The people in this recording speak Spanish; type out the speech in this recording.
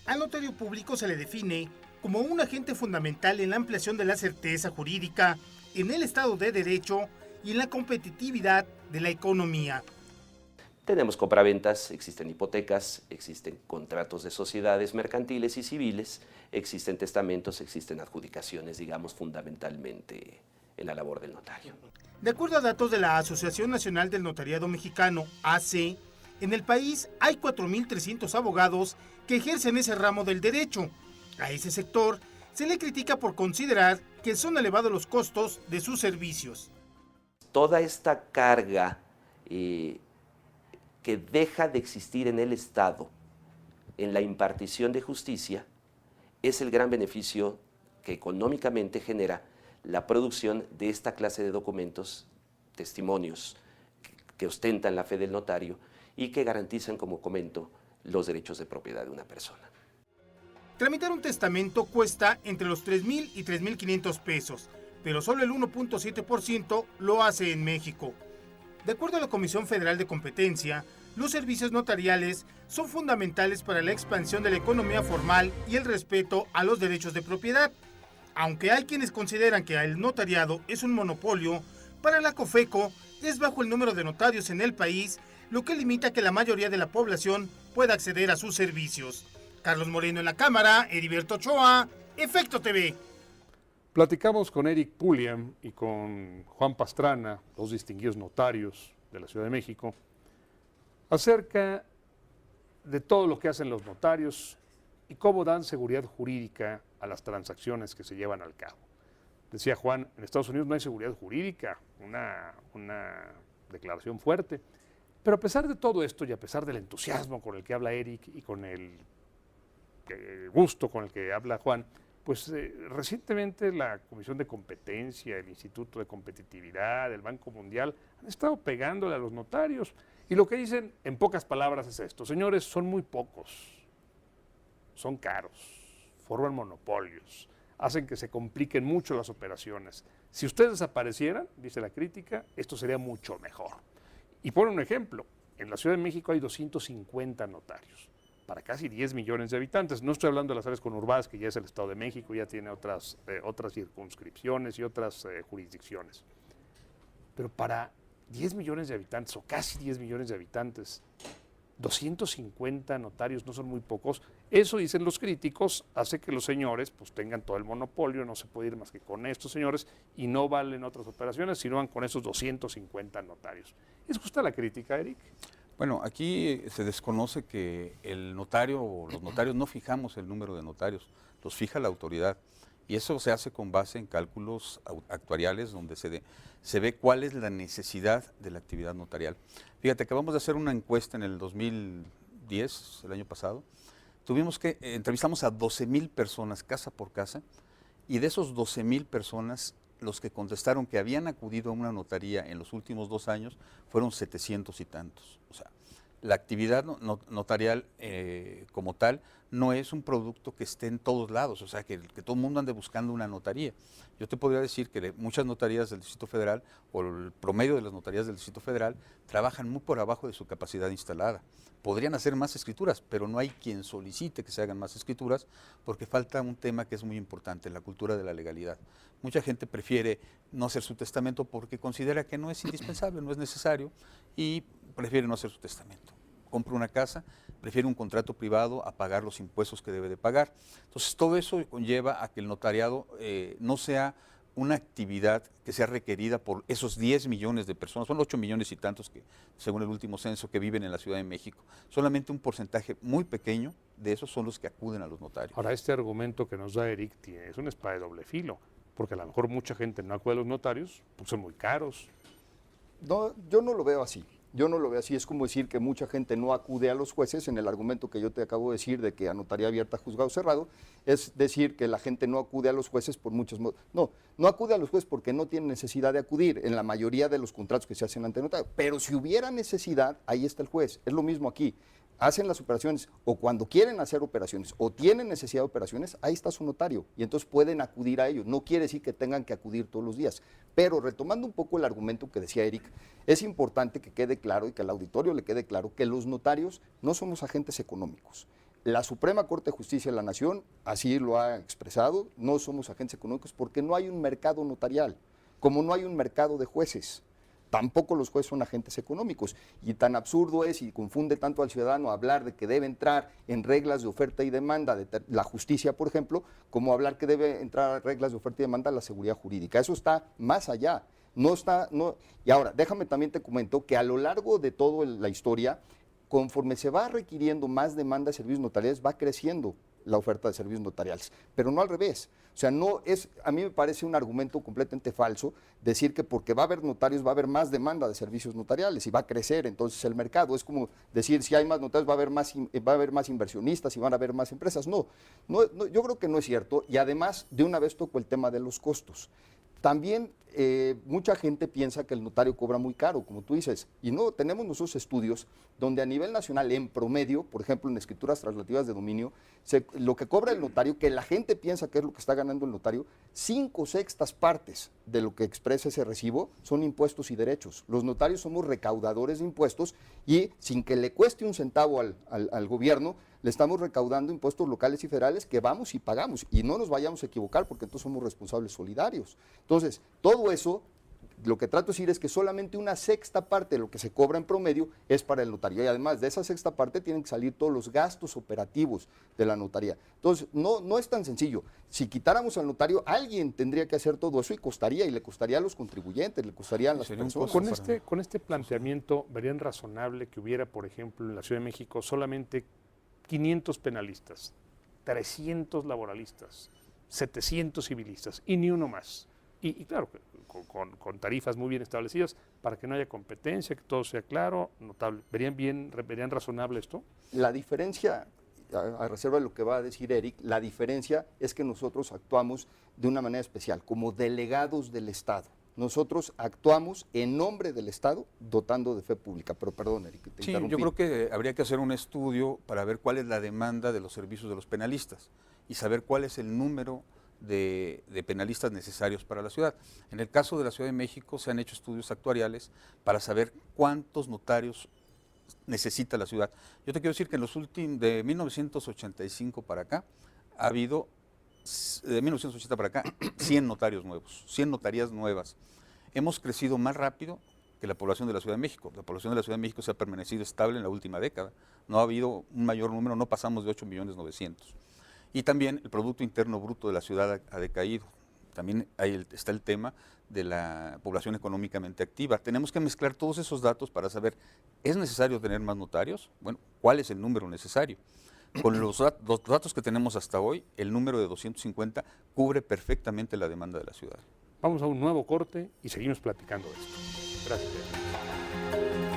Al notario público se le define como un agente fundamental en la ampliación de la certeza jurídica, en el Estado de Derecho y en la competitividad de la economía. Tenemos compraventas, existen hipotecas, existen contratos de sociedades mercantiles y civiles, existen testamentos, existen adjudicaciones, digamos, fundamentalmente en la labor del notario. De acuerdo a datos de la Asociación Nacional del Notariado Mexicano, AC, en el país hay 4.300 abogados que ejercen ese ramo del derecho. A ese sector se le critica por considerar que son elevados los costos de sus servicios. Toda esta carga que deja de existir en el Estado en la impartición de justicia es el gran beneficio que económicamente genera la producción de esta clase de documentos, testimonios que ostentan la fe del notario y que garantizan, como comento, los derechos de propiedad de una persona. Tramitar un testamento cuesta entre los 3,000 y 3,500 pesos, pero solo el 1.7% lo hace en México. De acuerdo a la Comisión Federal de Competencia, los servicios notariales son fundamentales para la expansión de la economía formal y el respeto a los derechos de propiedad. Aunque hay quienes consideran que el notariado es un monopolio, para la COFECO es bajo el número de notarios en el país, lo que limita que la mayoría de la población pueda acceder a sus servicios. Carlos Moreno en la cámara, Heriberto Ochoa, Efecto TV. Platicamos con Eric Pulliam y con Juan Pastrana, dos distinguidos notarios de la Ciudad de México, acerca de todo lo que hacen los notarios y cómo dan seguridad jurídica a las transacciones que se llevan al cabo. Decía Juan, en Estados Unidos no hay seguridad jurídica, una declaración fuerte, pero a pesar de todo esto y a pesar del entusiasmo con el que habla Eric y con el gusto con el que habla Juan, pues recientemente la Comisión de Competencia, el Instituto de Competitividad, el Banco Mundial, han estado pegándole a los notarios. Y lo que dicen, en pocas palabras, es esto: señores, son muy pocos, son caros, forman monopolios, hacen que se compliquen mucho las operaciones. Si ustedes desaparecieran, dice la crítica, esto sería mucho mejor. Y pone un ejemplo: en la Ciudad de México hay 250 notarios para casi 10 millones de habitantes. No estoy hablando de las áreas conurbadas, que ya es el Estado de México, ya tiene otras circunscripciones y otras jurisdicciones. Pero para 10 millones de habitantes, o casi 10 millones de habitantes, 250 notarios no son muy pocos. Eso, dicen los críticos, hace que los señores pues tengan todo el monopolio, no se puede ir más que con estos señores y no valen otras operaciones, sino van con esos 250 notarios. ¿Es justa la crítica, Eric? Bueno, aquí se desconoce que el notario o los notarios no fijamos el número de notarios, los fija la autoridad. Y eso se hace con base en cálculos actuariales donde se ve cuál es la necesidad de la actividad notarial. Fíjate, acabamos de hacer una encuesta en el 2010, el año pasado. Entrevistamos a 12,000 personas casa por casa, y de esos 12,000 personas, los que contestaron que habían acudido a una notaría en los últimos 2 años fueron 700 y tantos. O sea, la actividad notarial como tal no es un producto que esté en todos lados, o sea, que todo el mundo ande buscando una notaría. Yo te podría decir que muchas notarías del Distrito Federal, o el promedio de las notarías del Distrito Federal, trabajan muy por abajo de su capacidad instalada. Podrían hacer más escrituras, pero no hay quien solicite que se hagan más escrituras porque falta un tema que es muy importante, la cultura de la legalidad. Mucha gente prefiere no hacer su testamento porque considera que no es indispensable, no es necesario, y prefiere no hacer su testamento. Compra una casa, prefiere un contrato privado a pagar los impuestos que debe de pagar. Entonces, todo eso conlleva a que el notariado no sea una actividad que sea requerida por esos 10 millones de personas, son 8 millones y tantos que, según el último censo, que viven en la Ciudad de México. Solamente un porcentaje muy pequeño de esos son los que acuden a los notarios. Ahora, este argumento que nos da Eric es una espada de doble filo, porque a lo mejor mucha gente no acude a los notarios porque son muy caros. No, yo no lo veo así. Yo no lo veo así, es como decir que mucha gente no acude a los jueces en el argumento que yo te acabo de decir de que a notaría abierta, juzgado cerrado, es decir que la gente no acude a los jueces por muchos modos. No acude a los jueces porque no tiene necesidad de acudir en la mayoría de los contratos que se hacen ante notario, pero si hubiera necesidad, ahí está el juez, es lo mismo aquí. Hacen las operaciones o cuando quieren hacer operaciones o tienen necesidad de operaciones, ahí está su notario y entonces pueden acudir a ellos. No quiere decir que tengan que acudir todos los días. Pero retomando un poco el argumento que decía Eric, es importante que quede claro y que al auditorio le quede claro que los notarios no somos agentes económicos. La Suprema Corte de Justicia de la Nación así lo ha expresado, no somos agentes económicos porque no hay un mercado notarial, como no hay un mercado de jueces. Tampoco los jueces son agentes económicos. Y tan absurdo es y confunde tanto al ciudadano hablar de que debe entrar en reglas de oferta y demanda de la justicia, por ejemplo, como hablar que debe entrar en reglas de oferta y demanda la seguridad jurídica. Eso está más allá. Y ahora, déjame también te comento que a lo largo de toda la historia, conforme se va requiriendo más demanda de servicios notariales, va creciendo la oferta de servicios notariales, pero no al revés. O sea, a mí me parece un argumento completamente falso decir que porque va a haber notarios va a haber más demanda de servicios notariales y va a crecer entonces el mercado. Es como decir, si hay más notarios va a haber más inversionistas y van a haber más empresas. No, yo creo que no es cierto, y además de una vez toco el tema de los costos. También mucha gente piensa que el notario cobra muy caro, como tú dices, y no, tenemos nosotros estudios donde a nivel nacional, en promedio, por ejemplo, en escrituras traslativas de dominio, lo que cobra el notario, que la gente piensa que es lo que está ganando el notario, 5/6 partes de lo que expresa ese recibo son impuestos y derechos. Los notarios somos recaudadores de impuestos y sin que le cueste un centavo al gobierno, le estamos recaudando impuestos locales y federales que vamos y pagamos, y no nos vayamos a equivocar porque entonces somos responsables solidarios. Entonces, todo eso, lo que trato de decir es que solamente 1/6 parte de lo que se cobra en promedio es para el notario, y además de esa 1/6 parte tienen que salir todos los gastos operativos de la notaría. Entonces, no es tan sencillo. Si quitáramos al notario, alguien tendría que hacer todo eso y costaría, y le costaría a los contribuyentes, le costaría a las personas. Con este planteamiento, ¿verían razonable que hubiera, por ejemplo, en la Ciudad de México solamente 500 penalistas, 300 laboralistas, 700 civilistas y ni uno más? Y claro, con tarifas muy bien establecidas para que no haya competencia, que todo sea claro, notable. ¿Verían razonable esto? La diferencia, a reserva de lo que va a decir Eric, la diferencia es que nosotros actuamos de una manera especial, como delegados del Estado. Nosotros actuamos en nombre del Estado dotando de fe pública. Pero perdón, Eric, te interrumpí. Yo creo que habría que hacer un estudio para ver cuál es la demanda de los servicios de los penalistas y saber cuál es el número de penalistas necesarios para la ciudad. En el caso de la Ciudad de México se han hecho estudios actuariales para saber cuántos notarios necesita la ciudad. Yo te quiero decir que en los últimos, de 1985 para acá, ha habido, de 1980 para acá, 100 notarios nuevos, 100 notarías nuevas. Hemos crecido más rápido que la población de la Ciudad de México. La población de la Ciudad de México se ha permanecido estable en la última década. No ha habido un mayor número, no pasamos de 8.900.000. Y también el Producto Interno Bruto de la ciudad ha decaído. También está el tema de la población económicamente activa. Tenemos que mezclar todos esos datos para saber, ¿es necesario tener más notarios? Bueno, ¿cuál es el número necesario? Con los datos que tenemos hasta hoy, el número de 250 cubre perfectamente la demanda de la ciudad. Vamos a un nuevo corte y seguimos platicando de esto. Gracias.